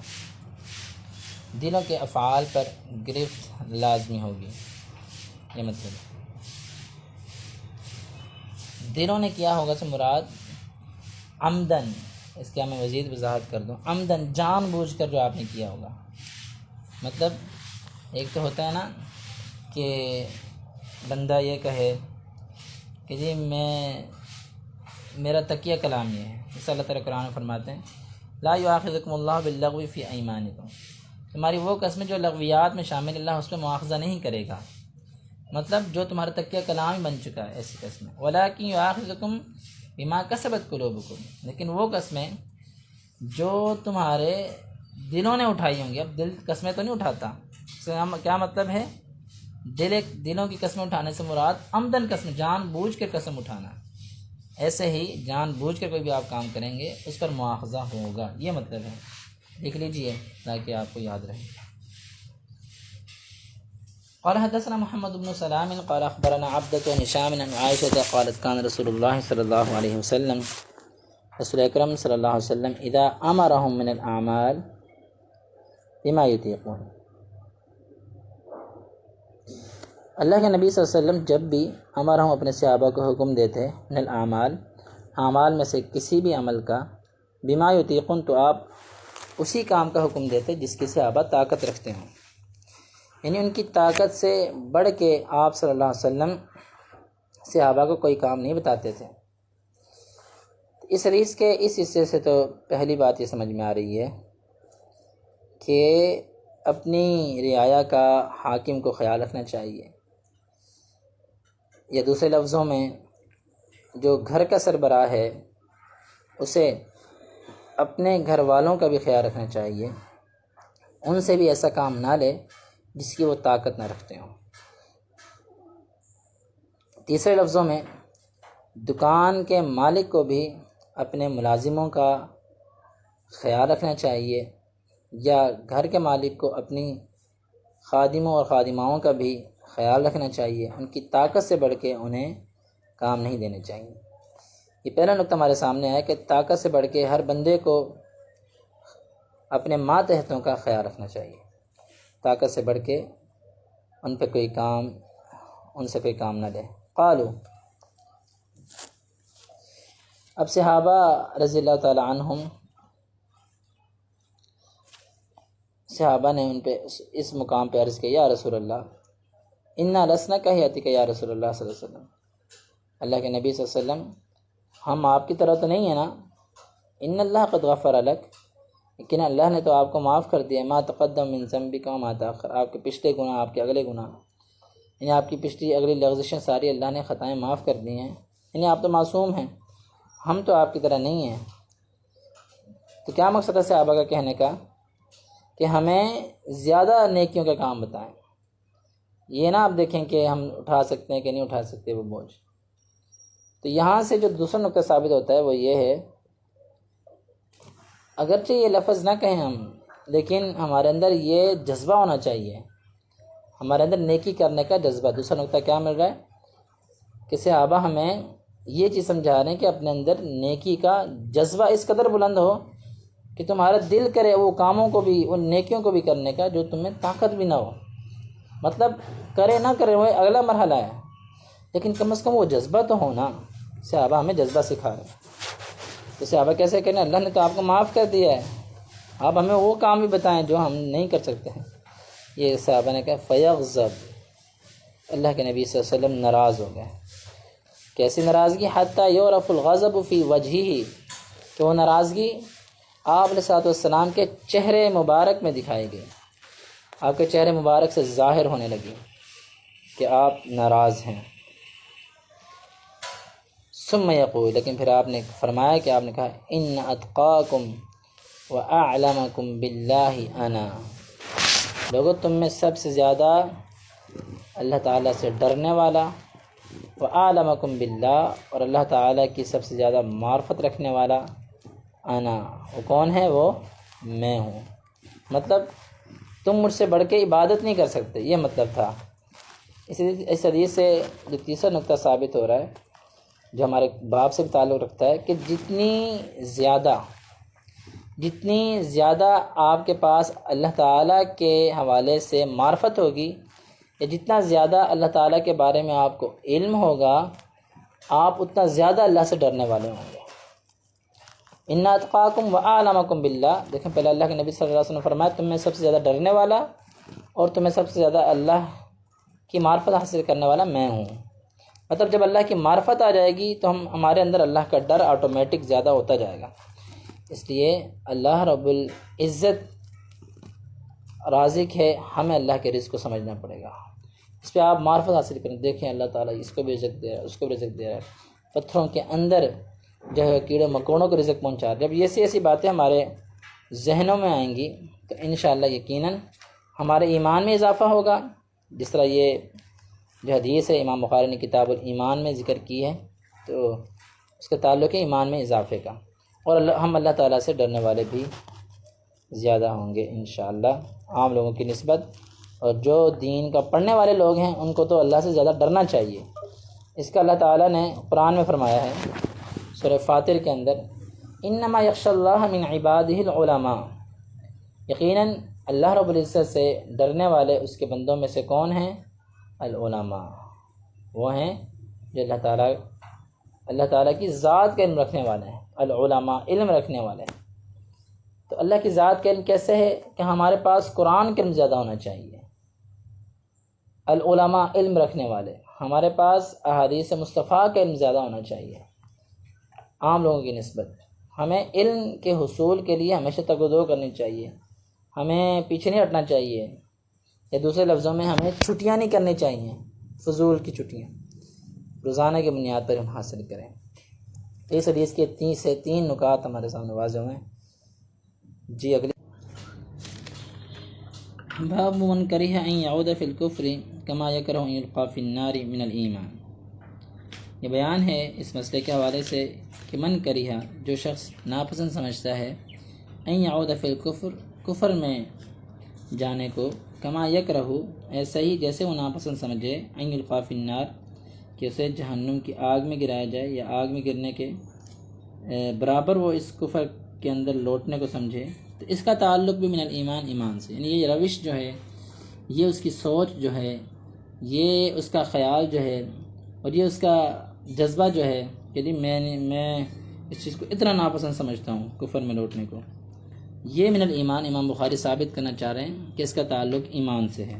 دلوں کے افعال پر گرفت لازمی ہوگی۔ یہ مطلب دلوں نے کیا ہوگا سے مراد عمدن، اس کے میں مزید وضاحت کر دوں، عمدن جان بوجھ کر جو آپ نے کیا ہوگا۔ مطلب ایک تو ہوتا ہے نا کہ بندہ یہ کہے کہ جی میرا تقیہ کلام یہ ہے، جیسے اللہ تعالیٰ قرآن میں فرماتے ہیں لا یؤاخذکم اللہ باللغو فی ایمانکم، تمہاری وہ قسمیں جو لغویات میں شامل، اللہ اس پہ مواخذہ نہیں کرے گا، مطلب جو تمہارا تقیہ کلام ہی بن چکا ہے ایسی قسمیں۔ وَلَكِنْ يُؤَاخِذُكُمْ بِمَا كَسَبَتْ قُلُوبُكُمْ، لیکن وہ قسمیں جو تمہارے دلوں نے اٹھائی ہوں گی۔ اب دل قسمیں تو نہیں اٹھاتا، اس کا کیا مطلب ہے؟ دلوں کی قسمیں اٹھانے سے مراد عمدن قسم، جان بوجھ کر قسم اٹھانا، ایسے ہی جان بوجھ کر کوئی بھی آپ کام کریں گے اس پر مواخذہ ہوگا، یہ مطلب ہے۔ لکھ لیجئے تاکہ آپ کو یاد رہے۔ قال حدثنا محمد بن سلام قال اخبرنا عبدة بن هشام عن عائشة قالت كان رسول الله صلى الله عليه وسلم، رسول اکرم صلی اللہ علیہ وسلم اذا امرهم من الاعمال بما يطيقون، اللہ کے نبی صلی اللہ علیہ وسلم جب بھی امرهم اپنے صحابہ کو حکم دیتے من الاعمال، اعمال میں سے کسی بھی عمل کا، بما يطيقون تو آپ اسی کام کا حکم دیتے جس کی صحابہ طاقت رکھتے ہوں، یعنی ان کی طاقت سے بڑھ کے آپ صلی اللہ علیہ وسلم صحابہ کو کوئی کام نہیں بتاتے تھے۔ اس حدیث کے اس حصے سے تو پہلی بات یہ سمجھ میں آ رہی ہے کہ اپنی رعایا کا حاکم کو خیال رکھنا چاہیے، یا دوسرے لفظوں میں جو گھر کا سربراہ ہے اسے اپنے گھر والوں کا بھی خیال رکھنا چاہیے، ان سے بھی ایسا کام نہ لے جس کی وہ طاقت نہ رکھتے ہوں۔ تیسرے لفظوں میں دکان کے مالک کو بھی اپنے ملازموں کا خیال رکھنا چاہیے، یا گھر کے مالک کو اپنی خادموں اور خادماؤں کا بھی خیال رکھنا چاہیے، ان کی طاقت سے بڑھ کے انہیں کام نہیں دینے چاہیے۔ یہ پہلا نقطہ ہمارے سامنے ہے کہ طاقت سے بڑھ کے ہر بندے کو اپنے ماتحتوں کا خیال رکھنا چاہیے، طاقت سے بڑھ کے ان پہ کوئی کام، ان سے کوئی کام نہ لے۔ قالو، اب صحابہ رضی اللہ تعالی عنہم، صحابہ نے ان پہ اس مقام پہ عرض کیا، یا رسول اللہ انا لسنا کہیاتک یا رسول اللہ صلی اللہ علیہ وسلم، اللہ کے نبی صلی اللہ علیہ وسلم ہم آپ کی طرح تو نہیں ہیں نا؟ ان اللہ قد غفر لک، لیکن اللہ نے تو آپ کو معاف کر دیا، ما تقدم من ذنبک وما تاخر، آپ کے پچھلے گناہ، آپ کے اگلے گناہ، یعنی آپ کی پچھلی اگلی لغزشیں ساری اللہ نے خطائیں معاف کر دی ہیں، یعنی آپ تو معصوم ہیں، ہم تو آپ کی طرح نہیں ہیں۔ تو کیا مقصد ہے صحابہ کا کہنے کا؟ کہ ہمیں زیادہ نیکیوں کا کام بتائیں، یہ نہ آپ دیکھیں کہ ہم اٹھا سکتے ہیں کہ نہیں اٹھا سکتے وہ بوجھ۔ تو یہاں سے جو دوسرا نقطہ ثابت ہوتا ہے وہ یہ ہے، اگرچہ یہ لفظ نہ کہیں ہم، لیکن ہمارے اندر یہ جذبہ ہونا چاہیے، ہمارے اندر نیکی کرنے کا جذبہ۔ دوسرا نقطہ کیا مل رہا ہے کہ صحابہ ہمیں یہ چیز سمجھا رہے ہیں کہ اپنے اندر نیکی کا جذبہ اس قدر بلند ہو کہ تمہارا دل کرے وہ کاموں کو بھی، ان نیکیوں کو بھی کرنے کا جو تمہیں طاقت بھی نہ ہو، مطلب کرے نہ کرے وہ اگلا مرحلہ ہے، لیکن کم از کم وہ جذبہ تو ہونا۔ صحابہ ہمیں جذبہ سکھا رہے ہیں۔ تو صحابہ کیسے کہنے، اللہ نے تو آپ کو معاف کر دیا ہے، آپ ہمیں وہ کام بھی بتائیں جو ہم نہیں کر سکتے ہیں۔ یہ صحابہ نے کہا فیغضب، اللہ کے نبی صلی اللہ علیہ وسلم ناراض ہو گئے۔ کیسی ناراضگی؟ حتی یعرف الغضب فی وجہہ، کہ وہ ناراضگی آپ علیہ السلام کے چہرے مبارک میں دکھائی گئی، آپ کے چہرے مبارک سے ظاہر ہونے لگی کہ آپ ناراض ہیں۔ ثم یقول، لیکن پھر آپ نے فرمایا کہ آپ نے کہا ان اتقاکم واعلمکم باللہ انا، لوگو تم میں سب سے زیادہ اللہ تعالیٰ سے ڈرنے والا، واعلمکم باللہ، اور اللہ تعالیٰ کی سب سے زیادہ معرفت رکھنے والا، انا، وہ کون ہے؟ وہ میں ہوں۔ مطلب تم مجھ سے بڑھ کے عبادت نہیں کر سکتے، یہ مطلب تھا۔ اس حدیث سے جو تیسرا نقطہ ثابت ہو رہا ہے، جو ہمارے باب سے بھی تعلق رکھتا ہے، کہ جتنی زیادہ آپ کے پاس اللہ تعالیٰ کے حوالے سے معرفت ہوگی، یا جتنا زیادہ اللہ تعالیٰ کے بارے میں آپ کو علم ہوگا، آپ اتنا زیادہ اللہ سے ڈرنے والے ہوں گے۔ ان اتقاکم واعلمکم باللہ، دیکھیں پہلے اللہ کے نبی صلی اللہ علیہ وسلم نے فرمایا تم میں سب سے زیادہ ڈرنے والا اور تمہیں سب سے زیادہ اللہ کی معرفت حاصل کرنے والا میں ہوں۔ مطلب جب اللہ کی معرفت آ جائے گی تو ہمارے اندر اللہ کا ڈر آٹومیٹک زیادہ ہوتا جائے گا۔ اس لیے اللہ رب العزت رازق ہے، ہمیں اللہ کے رزق کو سمجھنا پڑے گا، اس پہ آپ معرفت حاصل کریں۔ دیکھیں اللہ تعالیٰ اس کو بھی رزق دے رہا ہے، اس کو بھی رزق دے رہا ہے، پتھروں کے اندر جو ہے کیڑے مکوڑوں کو رزق پہنچا رہا ہے۔ جب یہ ایسی باتیں ہمارے ذہنوں میں آئیں گی تو انشاءاللہ یقیناً ہمارے ایمان میں اضافہ ہوگا، جس طرح یہ جو حدیث ہے امام بخاری نے کتاب الایمان میں ذکر کی ہے، تو اس کا تعلق ہے ایمان میں اضافے کا، اور ہم اللہ تعالیٰ سے ڈرنے والے بھی زیادہ ہوں گے انشاءاللہ عام لوگوں کی نسبت۔ اور جو دین کا پڑھنے والے لوگ ہیں ان کو تو اللہ سے زیادہ ڈرنا چاہیے۔ اس کا اللہ تعالیٰ نے قرآن میں فرمایا ہے سورہ فاطر کے اندر، انما یخشی اللہ من عبادہ العلماء، یقیناً اللہ رب العزت سے ڈرنے والے اس کے بندوں میں سے کون ہیں؟ العلماء، وہ ہیں جو اللہ تعالیٰ کی ذات کا علم رکھنے والے ہیں۔ العلماء، علم رکھنے والے ہیں۔ تو اللہ کی ذات کا علم کیسے ہے؟ کہ ہمارے پاس قرآن کا علم زیادہ ہونا چاہیے۔ العلماء، علم رکھنے والے، ہمارے پاس احادیث مصطفیٰ کا علم زیادہ ہونا چاہیے عام لوگوں کی نسبت۔ ہمیں علم کے حصول کے لیے ہمیشہ تگودو کرنی چاہیے، ہمیں پیچھے نہیں ہٹنا چاہیے، یا دوسرے لفظوں میں ہمیں چھٹیاں نہیں کرنی چاہیے، فضول کی چھٹیاں، روزانہ کی بنیاد پر ہم حاصل کریں۔ اس حدیث کے 3 نکات ہمارے سامنے واضح ہوئے ہیں۔ جی اگلی باب من کرہ ان یعود فی الکفر کما یکرہ ان یلقى فی النار من الایمان، یہ بیان ہے اس مسئلے کے حوالے سے کہ من کرہ، جو شخص ناپسند سمجھتا ہے، ان یعود فی الکفر، کفر میں جانے کو، کما یکرہ ایسا ہی جیسے وہ ناپسند سمجھے، ان یلقا فی النار کہ اسے جہنم کی آگ میں گرایا جائے یا آگ میں گرنے کے برابر وہ اس کفر کے اندر لوٹنے کو سمجھے، تو اس کا تعلق بھی من الایمان، ایمان سے، یعنی یہ روش جو ہے، یہ اس کی سوچ جو ہے، یہ اس کا خیال جو ہے، اور یہ اس کا جذبہ جو ہے کہ میں اس چیز کو اتنا ناپسند سمجھتا ہوں کفر میں لوٹنے کو، یہ من الایمان امام بخاری ثابت کرنا چاہ رہے ہیں کہ اس کا تعلق ایمان سے ہے۔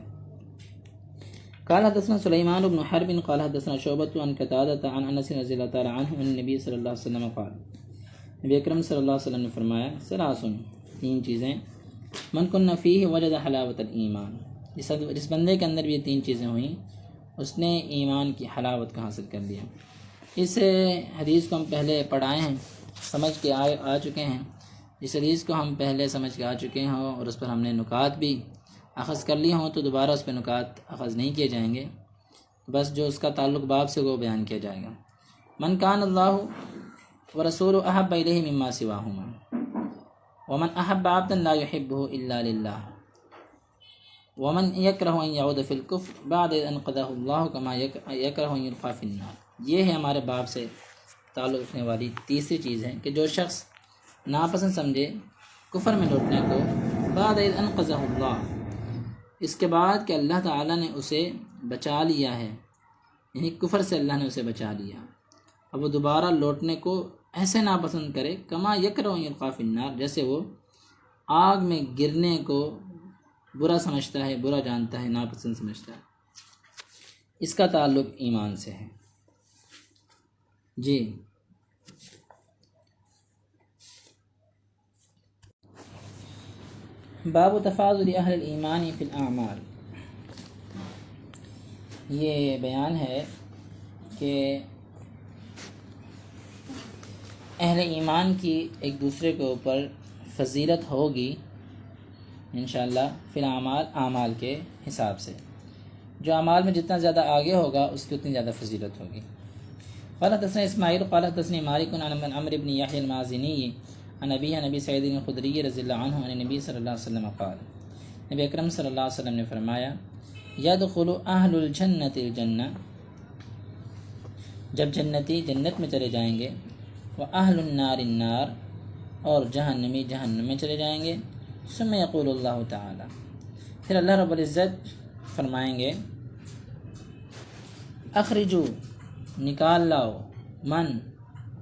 قال حدثنا سلیمان بن حرب قال حدثنا شعبۃ عن قتادۃ عن انس رضی اللہ تعالی عنہ ان النبی صلی اللہ علیہ وسلم قال، نبی اکرم صلی اللہ علیہ وسلم نے فرمایا، ثلاث، تین چیزیں، من کن فیہ وجد حلاوۃ الایمان، جس بندے کے اندر بھی یہ تین چیزیں ہوئیں اس نے ایمان کی حلاوت کا حاصل کر لیا۔ اس حدیث کو ہم پہلے پڑھائے ہیں، سمجھ کے آ چکے ہیں، اس حدیث کو ہم پہلے سمجھ کے آ چکے ہوں اور اس پر ہم نے نکات بھی اخذ کر لیے ہوں، تو دوبارہ اس پہ نکات اخذ نہیں کیے جائیں گے، بس جو اس کا تعلق باب سے وہ بیان کیا جائے گا۔ من کان اللہ ورسولہ احب الیہ مما سواہما ومن احب عبدا لا يحبه الا للہ ومن یکرہ ان یعود فی الکفر بعد اذ انقذہ اللہ کما یکرہ ان یلقى فی النار۔ یہ ہے ہمارے باب سے تعلق رکھنے والی تیسری چیز ہے کہ جو شخص ناپسند سمجھے کفر میں لوٹنے کو، بعد اذ انقذہ اللہ، اس کے بعد کہ اللہ تعالیٰ نے اسے بچا لیا ہے، یعنی کفر سے اللہ نے اسے بچا لیا، اب وہ دوبارہ لوٹنے کو ایسے ناپسند کرے، کما یکرہ ان یلقى فی النار، جیسے وہ آگ میں گرنے کو برا سمجھتا ہے، برا جانتا ہے، ناپسند سمجھتا ہے، اس کا تعلق ایمان سے ہے۔ جی باب تفاضل اہل الایمان فی الاعمال، یہ بیان ہے کہ اہل ایمان کی ایک دوسرے کے اوپر فضیلت ہوگی انشاءاللہ فی الاعمال، اعمال کے حساب سے، جو اعمال میں جتنا زیادہ آگے ہوگا اس کی اتنی زیادہ فضیلت ہوگی۔ قال حدثنا اسماعیل قال حدثني مالک عن عمرو بن یحیی المازنی عن ابیہ نبی سعید الخدری رضی اللہ عنہ عن نبی صلی اللہ علیہ وسلم قال، نبی اکرم صلی اللہ علیہ وسلم نے فرمایا، یدخل اہل الجنۃ الجنہ، جب جنتی جنت میں چلے جائیں گے، واہل النار النار، اور جہنمی جہنم میں چلے جائیں گے، ثم یقول اللہ تعالی، پھر اللہ رب العزت فرمائیں گے، اخرجو، نکال لاؤ، من،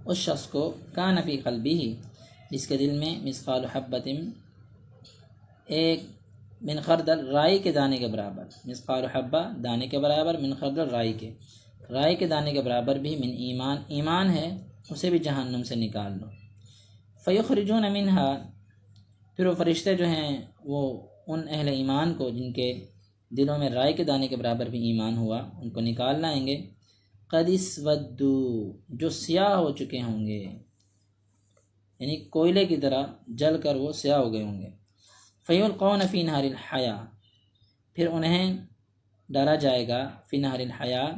اس شخص کو، کان فی قلبہ، جس کے دل میں مثقال حبۃ، ایک من خردل، رائی کے دانے کے برابر، مثقال حبہ دانے کے برابر، من خردل رائی کے دانے کے برابر بھی، من ایمان، ایمان ہے، اسے بھی جہنم سے نکال لو۔ فیخرجون منہا، پھر وہ فرشتے جو ہیں وہ ان اہل ایمان کو جن کے دلوں میں رائی کے دانے کے برابر بھی ایمان ہوا، ان کو نکال لائیں گے، قد اسودوا، جو سیاہ ہو چکے ہوں گے، یعنی کوئلے کی طرح جل کر وہ سیاہ ہو گئے ہوں گے۔ فیلقون فی نہر الحیاء، پھر انہیں ڈالا جائے گا، فی نہر الحیاء،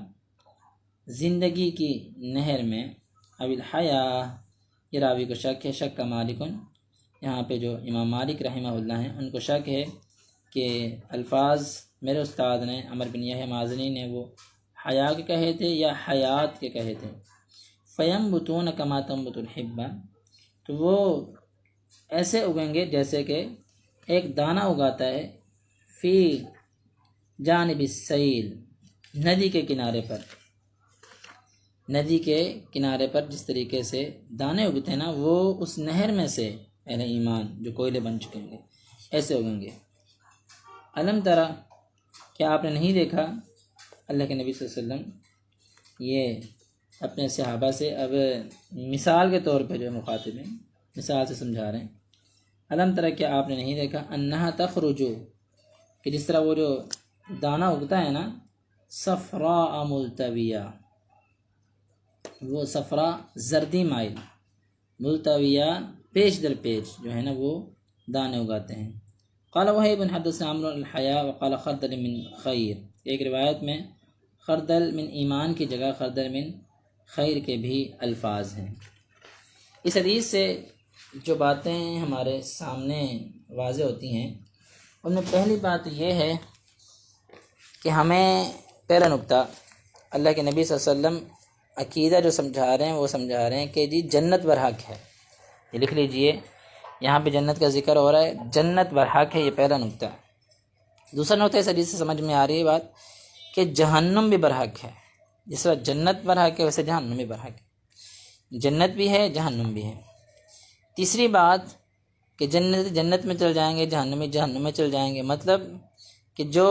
زندگی کی نہر میں، اب الحیاء، یہ راوی کو شک ہے، شک کا مالکن، یہاں پہ جو امام مالک رحمہ اللہ ہیں ان کو شک ہے کہ الفاظ میرے استاد نے عمر بن یحییٰ مازنی نے وہ حیا کے کہے تھے یا حیات کے کہے تھے۔ فینبتون کما تنبت الحبہ، تو وہ ایسے اگیں گے جیسے کہ ایک دانہ اگاتا ہے، فی جانب السیل، ندی کے کنارے پر، ندی کے کنارے پر جس طریقے سے دانے اگتے ہیں نا، وہ اس نہر میں سے اہل ایمان جو کوئلے بن چکے ہوں گے ایسے اگیں گے۔ علم ترى، کیا آپ نے نہیں دیکھا، اللہ کے نبی صلی اللہ علیہ وسلم یہ اپنے صحابہ سے اب مثال کے طور پہ جو مخاطب ہیں مثال سے سمجھا رہے ہیں، علم ترى، کیا آپ نے نہیں دیکھا، انہا تخرج، کہ جس طرح وہ جو دانہ اگتا ہے نا، صفراء ملتویہ، وہ صفرا زردی مائل، ملتویہ پیش در پیش جو ہے نا وہ دانے اگاتے ہیں۔ قال وہیب حدثنا عمرو الحیاء وقال خردل من خیر، ایک روایت میں خردل من ایمان کی جگہ خردل من خیر کے بھی الفاظ ہیں۔ اس حدیث سے جو باتیں ہمارے سامنے واضح ہوتی ہیں ان میں پہلی بات یہ ہے کہ ہمیں پہلا نقطہ اللہ کے نبی صلی اللہ علیہ وسلم عقیدہ جو سمجھا رہے ہیں وہ سمجھا رہے ہیں کہ جی جنت برحق ہے. یہ لکھ لیجئے، یہاں پہ جنت کا ذکر ہو رہا ہے، جنت برحق ہے، یہ پہلا نقطہ ہے. دوسرا نقطہ اس حدیث سے سمجھ میں آ رہی ہے بات کہ جہنم بھی برحق ہے. جس طرح جنت برحق ہے ویسے جہنم بھی برحق ہے، جنت بھی ہے جہنم بھی ہے. تیسری بات کہ جنت میں چل جائیں گے، جہنم میں چل جائیں گے، مطلب کہ جو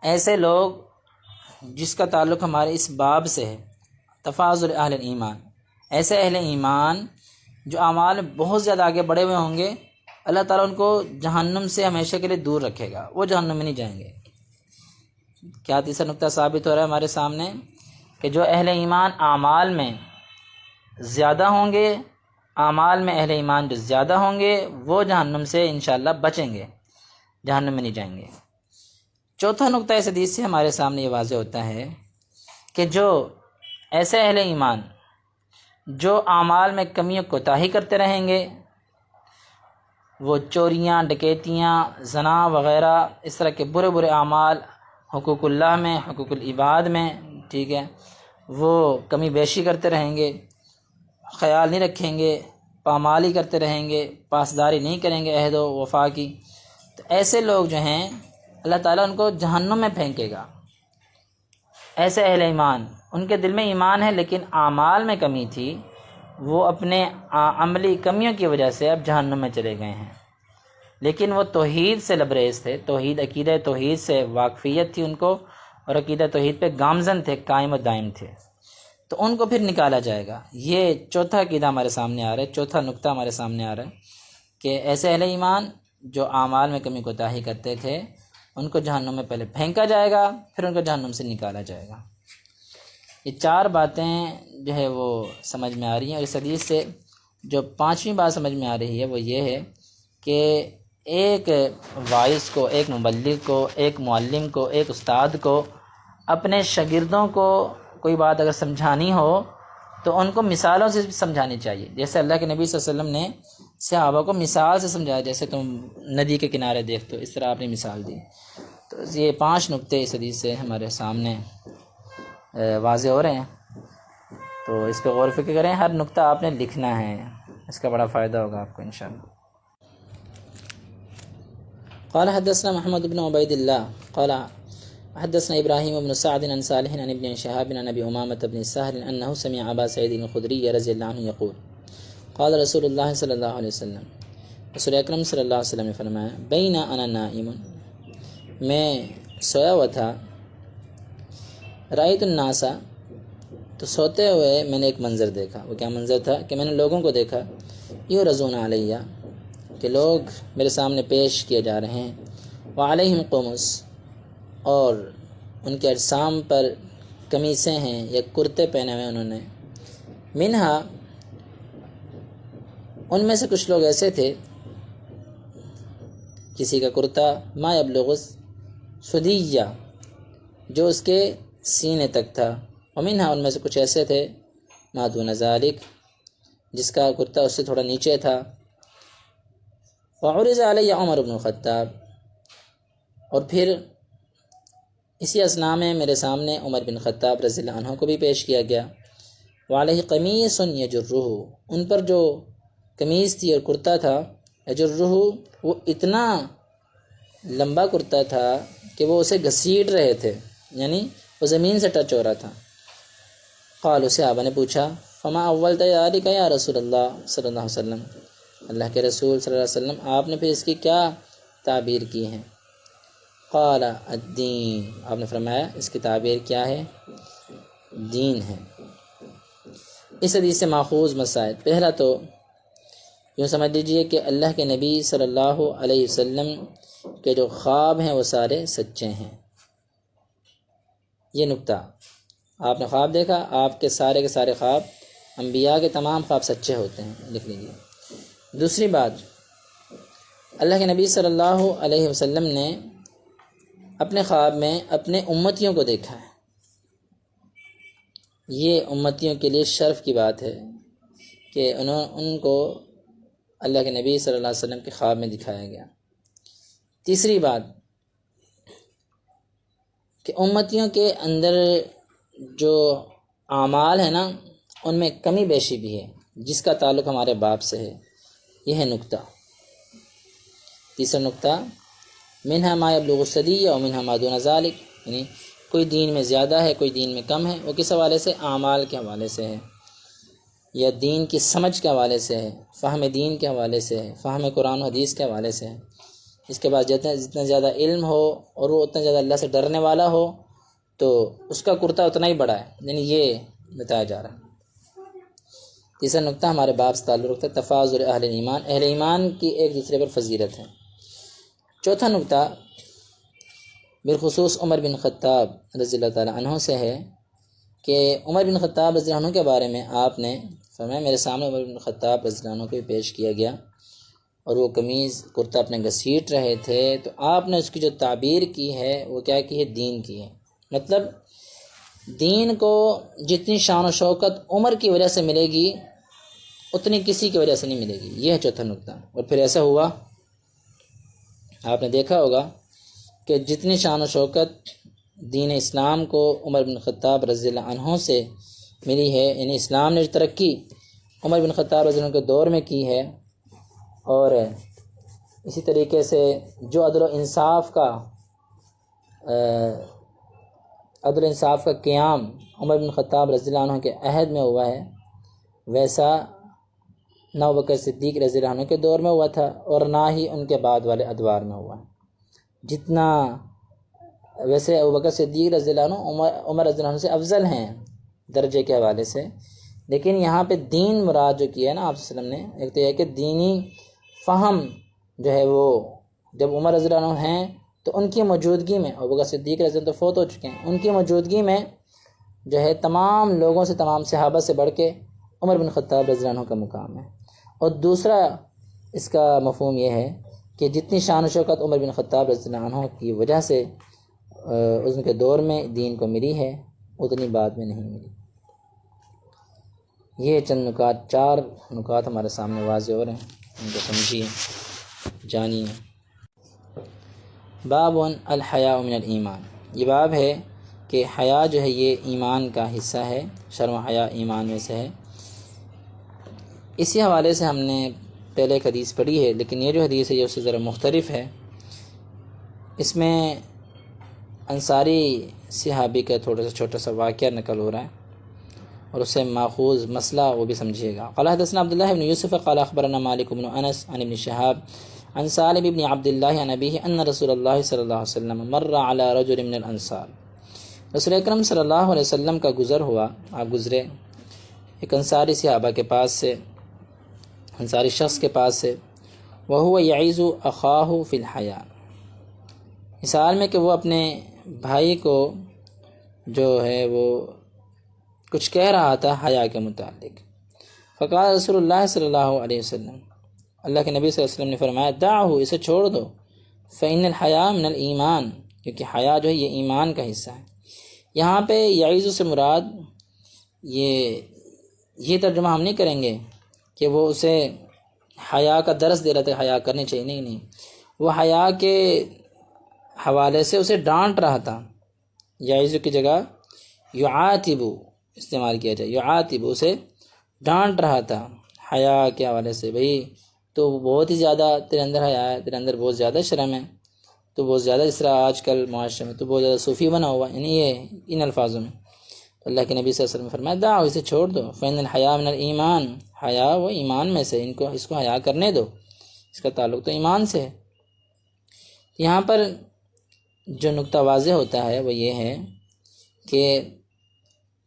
ایسے لوگ جس کا تعلق ہمارے اس باب سے ہے، تفاضل اہل ایمان، ایسے اہل ایمان جو اعمال میں بہت زیادہ آگے بڑھے ہوئے ہوں گے، اللہ تعالیٰ ان کو جہنم سے ہمیشہ کے لیے دور رکھے گا، وہ جہنم میں نہیں جائیں گے. کیا تیسرا نقطہ ثابت ہو رہا ہے ہمارے سامنے کہ جو اہل ایمان اعمال میں زیادہ ہوں گے، اعمال میں اہل ایمان جو زیادہ ہوں گے وہ جہنم سے انشاءاللہ بچیں گے، جہنم میں نہیں جائیں گے. چوتھا نقطہ اس حدیث سے ہمارے سامنے یہ واضح ہوتا ہے کہ جو ایسے اہل ایمان جو اعمال میں کمی و کوتاہی کرتے رہیں گے، وہ چوریاں، ڈکیتیاں، زنا وغیرہ اس طرح کے برے برے اعمال حقوق اللہ میں، حقوق العباد میں، ٹھیک ہے، وہ کمی بیشی کرتے رہیں گے، خیال نہیں رکھیں گے، پامالی کرتے رہیں گے، پاسداری نہیں کریں گے عہد و وفا کی، تو ایسے لوگ جو ہیں اللہ تعالیٰ ان کو جہنم میں پھینکے گا. ایسے اہل ایمان ان کے دل میں ایمان ہے لیکن اعمال میں کمی تھی، وہ اپنے عملی کمیوں کی وجہ سے اب جہنم میں چلے گئے ہیں. لیکن وہ توحید سے لبریز تھے، توحید، عقیدہ توحید سے واقفیت تھی ان کو، اور عقیدہ توحید پہ گامزن تھے، قائم و دائم تھے، تو ان کو پھر نکالا جائے گا. یہ چوتھا عقیدہ ہمارے سامنے آ رہا ہے، چوتھا نقطہ ہمارے سامنے آ رہا ہے کہ ایسے اہل ایمان جو اعمال میں کمی کوتاہی کرتے تھے ان کو جہنم میں پہلے پھینکا جائے گا، پھر ان کو جہنم سے نکالا جائے گا. یہ چار باتیں جو ہے وہ سمجھ میں آ رہی ہیں. اور اس حدیث سے جو پانچویں بات سمجھ میں آ رہی ہے وہ یہ ہے کہ ایک واعظ کو، ایک مبلغ کو، ایک معلم کو، ایک استاد کو اپنے شاگردوں کو کوئی بات اگر سمجھانی ہو تو ان کو مثالوں سے سمجھانی چاہیے. جیسے اللہ کے نبی صلی اللہ علیہ وسلم نے صحابہ کو مثال سے سمجھایا، جیسے تم ندی کے کنارے دیکھتے ہو، اس طرح آپ نے مثال دی. تو یہ 5 نقطے اس حدیث سے ہمارے سامنے واضح ہو رہے ہیں، تو اس پہ غور و فکر کریں. ہر نقطہ آپ نے لکھنا ہے، اس کا بڑا فائدہ ہوگا آپ کو انشاءاللہ. قال حدثنا محمد بن عبید اللہ قال حدثنا ابراہیم بن سعد عن صالح عن ابن شهاب عن ابي امامة بن سهل انه سمع ابا سعید الخدری رضی اللہ عنہ یقول قال رسول اللہ صلی اللہ علیہ وسلم، رسول اکرم صلی اللہ علیہ وسلم نے فرمایا، بین انا نائم، میں سویا ہوا تھا، رأیت الناس، تو سوتے ہوئے میں نے ایک منظر دیکھا. وہ کیا منظر تھا کہ میں نے لوگوں کو دیکھا، یعرضون علیہ، کہ لوگ میرے سامنے پیش کیے جا رہے ہیں، وعلیہم قمص، اور ان کے اجسام پر قمیصیں ہیں یا کرتے پہنے ہوئے انہوں نے، منہا، ان میں سے کچھ لوگ ایسے تھے، کسی کا کرتا ما یبلغ سدیہ، جو اس کے سینے تک تھا، ومنہا، ان میں سے کچھ ایسے تھے ما دون ذالک، جس کا کرتا اس سے تھوڑا نیچے تھا. وعرض علی عمر بن الخطاب، اور پھر اسی اثناء میں میرے سامنے عمر بن خطاب رضی اللہ عنہ کو بھی پیش کیا گیا. وعلیہ قمیص یجرہ، ان پر جو قمیص تھی اور کرتا تھا، یجرہ، وہ اتنا لمبا کرتا تھا کہ وہ اسے گھسیٹ رہے تھے، یعنی وہ زمین سے ٹچ ہو رہا تھا. قالوا، صحابہ نے پوچھا، فما اولت ذلک یا رسول اللہ صلی اللہ علیہ وسلم، اللہ کے رسول صلی اللہ علیہ وسلم آپ نے پھر اس کی کیا تعبیر کی ہے؟ قال الدین، آپ نے فرمایا اس کی تعبیر کیا ہے؟ دین ہے. اس حدیث سے ماخوذ مسائل، پہلا تو یوں سمجھ لیجئے کہ اللہ کے نبی صلی اللہ علیہ وسلم کے جو خواب ہیں وہ سارے سچے ہیں. یہ نقطہ، آپ نے خواب دیکھا، آپ کے سارے خواب، انبیاء کے تمام خواب سچے ہوتے ہیں، لکھ لیجیے. دوسری بات، اللہ کے نبی صلی اللہ علیہ وسلم نے اپنے خواب میں اپنے امتیوں کو دیکھا ہے. یہ امتیوں کے لیے شرف کی بات ہے کہ ان کو اللہ کے نبی صلی اللہ علیہ وسلم کے خواب میں دکھایا گیا۔ تیسری بات کہ امتیوں کے اندر جو اعمال ہیں نا ان میں کمی بیشی بھی ہے، جس کا تعلق ہمارے باپ سے ہے۔ یہ ہے نقطہ۔ تیسرا نقطہ منہا ما یبلغ الصدیہ و منہا ما دون ذالک، یعنی کوئی دین میں زیادہ ہے کوئی دین میں کم ہے، وہ کس حوالے سے؟ اعمال کے حوالے سے ہے، یا دین کی سمجھ کے حوالے سے ہے، فہم دین کے حوالے سے ہے، فہم قرآن و حدیث کے حوالے سے ہے۔ اس کے بعد جتنا زیادہ علم ہو اور وہ اتنا زیادہ اللہ سے ڈرنے والا ہو تو اس کا کرتا اتنا ہی بڑا ہے، یعنی یہ بتایا جا رہا ہے۔ تیسرا نقطہ ہمارے باپ سے تعلق رکھتا ہے تفاضل اہل ایمان، اہل ایمان کی ایک دوسرے پر فضیلت ہے۔ چوتھا نقطہ بالخصوص عمر بن خطاب رضی اللہ تعالیٰ عنہ سے ہے کہ عمر بن خطاب رضی اللہ عنہ کے بارے میں آپ نے فرمایا، میرے سامنے عمر بن خطاب رضی اللہ عنہ کو بھی پیش کیا گیا اور وہ قمیض کرتا اپنے گھسیٹ رہے تھے، تو آپ نے اس کی جو تعبیر کی ہے وہ کیا کی ہے؟ دین کی ہے۔ مطلب دین کو جتنی شان و شوکت عمر کی وجہ سے ملے گی اتنی کسی کی وجہ سے نہیں ملے گی۔ یہ ہے چوتھا نقطہ۔ اور پھر ایسا ہوا، آپ نے دیکھا ہوگا کہ جتنی شان و شوکت دین اسلام کو عمر بن خطاب رضی اللہ عنہ سے ملی ہے، یعنی اسلام نے جو ترقی عمر بن خطاب رضی اللہ عنہ کے دور میں کی ہے، اور اسی طریقے سے جو عدل و انصاف کا قیام عمر بن خطاب رضی اللہ عنہ کے عہد میں ہوا ہے، ویسا نہ ابوبکر صدیق رضی اللہ عنہ کے دور میں ہوا تھا اور نہ ہی ان کے بعد والے ادوار میں ہوا ہے۔ جتنا ویسے ابوبکر صدیق رضی اللہ عنہ عمر رضی اللہ عنہ سے افضل ہیں درجے کے حوالے سے، لیکن یہاں پہ دین مراد جو کیا ہے نا آپ صلی اللہ علیہ وسلم نے، ایک تو یہ کہ دینی فہم جو ہے وہ جب عمر رضی اللہ عنہ ہیں تو ان کی موجودگی میں، ابوبکر صدیق رضی اللہ عنہ تو فوت ہو چکے ہیں، ان کی موجودگی میں جو ہے تمام لوگوں سے، تمام صحابہ سے بڑھ کے عمر بن خطاب رضی اللہ عنہ کا مقام ہے۔ اور دوسرا اس کا مفہوم یہ ہے کہ جتنی شان و شوکت عمر بن خطاب رضی اللہ عنہ کی وجہ سے ان کے دور میں دین کو ملی ہے اتنی بعد میں نہیں ملی۔ یہ چند نکات، 4 نکات ہمارے سامنے واضح ہو رہے ہیں، ان کو سمجھیے، جانیے۔ باب الحیاء من الایمان، یہ باب ہے کہ حیا جو ہے یہ ایمان کا حصہ ہے، شرم و حیا ایمان میں سے ہے۔ اسی حوالے سے ہم نے پہلے ایک حدیث پڑھی ہے، لیکن یہ جو حدیث ہے یہ اس سے ذرا مختلف ہے۔ اس میں انصاری صحابی کا تھوڑا سا چھوٹا سا واقعہ نقل ہو رہا ہے اور اس سے ماخوذ مسئلہ وہ بھی سمجھیے گا۔ قال حدثنا عبداللہ بن یوسف قال اخبرنا مالک بن انس عن ابن شہاب عن سالم بن عبداللہ عن ابیہ ان رسول اللہ صلی اللہ علیہ وسلم مر علی رجل من الانصار، رسول اکرم صلی اللہ علیہ وسلم کا گزر ہوا، آپ گزرے ایک انصاری صحابہ کے پاس سے، انصاری شخص کے پاس سے، وہو یعیز اخاہ فی الحیاء، اس حال میں کہ وہ اپنے بھائی کو جو ہے وہ کچھ کہہ رہا تھا حیا کے متعلق۔ فقال رسول اللہ صلی اللہ علیہ وسلم، اللہ کے نبی صلی اللہ علیہ وسلم نے فرمایا دعہ، اسے چھوڑ دو، فإن الحیاء من الایمان، کیونکہ حیا جو ہے یہ ایمان کا حصہ ہے۔ یہاں پہ یعیز سے مراد یہ ترجمہ ہم نہیں کریں گے کہ وہ اسے حیا کا درس دے رہا تھا، حیا کرنی چاہیے، نہیں، وہ حیا کے حوالے سے اسے ڈانٹ رہا تھا۔ یعیز کی جگہ یعاتب استعمال کیا جائے، یعاتب، اسے ڈانٹ رہا تھا حیا کے حوالے سے، بھئی تو بہت ہی زیادہ تیرے اندر حیا ہے، تیرے اندر بہت زیادہ شرم ہے، تو بہت زیادہ، اس طرح آج کل معاشرے میں تو بہت زیادہ صوفی بنا ہوا، یعنی یہ ان الفاظوں میں۔ تو اللہ کے نبی صلی اللہ علیہ وسلم نے فرمایا دعو، اسے چھوڑ دو، فإن الحیاء من الایمان، حیا وہ ایمان میں سے، اس کو حیا کرنے دو، اس کا تعلق تو ایمان سے ہے۔ یہاں پر جو نقطہ واضح ہوتا ہے وہ یہ ہے کہ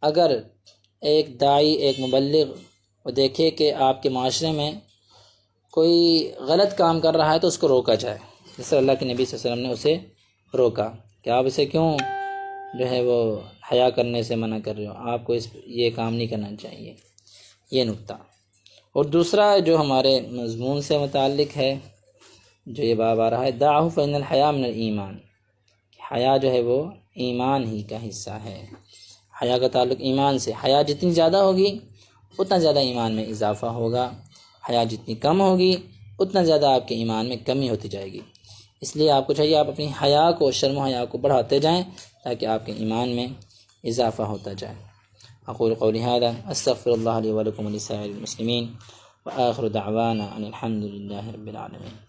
اگر ایک داعی، ایک مبلغ وہ دیکھے کہ آپ کے معاشرے میں کوئی غلط کام کر رہا ہے تو اس کو روکا جائے، جیسے اللہ کے نبی صلی اللہ علیہ وسلم نے اسے روکا کہ آپ اسے کیوں جو ہے وہ حیا کرنے سے منع کر رہے ہو، آپ کو یہ کام نہیں کرنا چاہیے، یہ نقطہ۔ اور دوسرا جو ہمارے مضمون سے متعلق ہے، جو یہ باب آ رہا ہے دعہ فإن الحیاء من الایمان، حیا جو ہے وہ ایمان ہی کا حصہ ہے، حیا کا تعلق ایمان سے، حیا جتنی زیادہ ہوگی اتنا زیادہ ایمان میں اضافہ ہوگا، حیا جتنی کم ہوگی اتنا زیادہ آپ کے ایمان میں کمی ہوتی جائے گی۔ اس لیے آپ کو چاہیے آپ اپنی حیا کو، شرم و حیا کو بڑھاتے جائیں تاکہ آپ کے ایمان میں اضافہ ہوتا جائے۔ اقول قولی ھذا استغفر اللہ لی ولکم ولسائر المسلمین وآخر دعوانا ان الحمد للہ رب العالمین۔